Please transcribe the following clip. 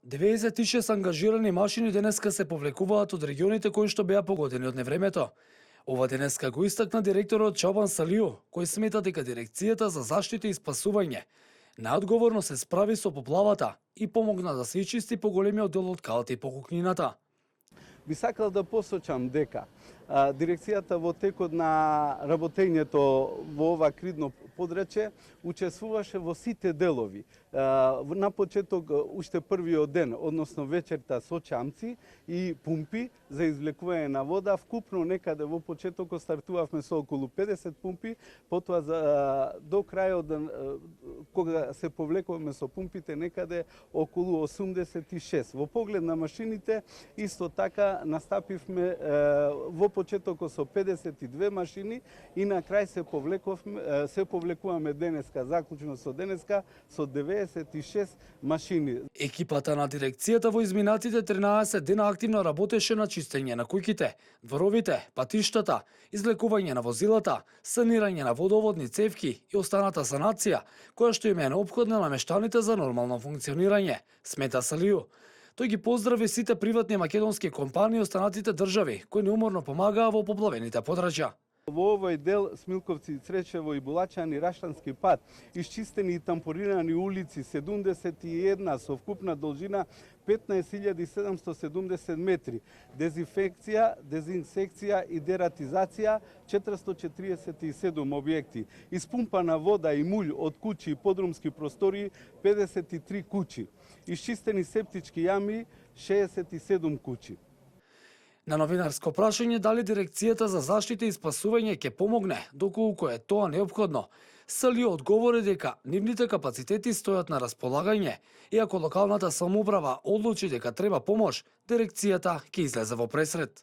96 ангажирани машини денеска се повлекуваат од регионите кои што беа погодени од невремето. Ова денеска го истакна директорот Чобан Салиу, кој смета дека дирекцијата за заштита и спасување најодговорно се справи со поплавата и помогна да се ичисти поголемиот дел од калата и покукнината. Би сакал да посочам дека дирекцијата во текот на работењето во ова кридно подрачје учествуваше во сите делови. На почеток, уште првиот ден, односно вечерта со чамци и пумпи за извлекување на вода. Вкупно некаде во почетокот стартувавме со околу 50 пумпи, потоа до крајот кога се повлекуваме со пумпите некаде околу 86. Во поглед на машините исто така настапивме во почетокот со 52 машини и на крај се повлекуваме денеска, заклучно со денеска, со 96 машини. Екипата на дирекцијата во изминатите 13 дена активно работеше на чистење на куќите, дворовите, патиштата, излекување на возилата, санирање на водоводни цевки и останата санација, која што им е неопходна на мештаните за нормално функционирање, смета Салиу. Тој ги поздрави сите приватни македонски компании и останатите држави, кои неуморно помагаа во поплавените подрачја. Во овој дел Смилковци, Цречево и Булачани Раштански пат, исчистени и тампонирани улици 71 со вкупна должина 15.770 метри, дезинфекција, дезинсекција и дератизација 447 објекти, испумпана вода и муљ од куќи и подрумски простори 53 куќи, исчистени септички јами 67 куќи. На новинарско прашање дали дирекцијата за заштита и спасување ќе помогне доколку е тоа неопходно, Салиу одговори дека нивните капацитети стојат на располагање и ако локалната самоуправа одлучи дека треба помош, дирекцијата ќе излезе во пресрет.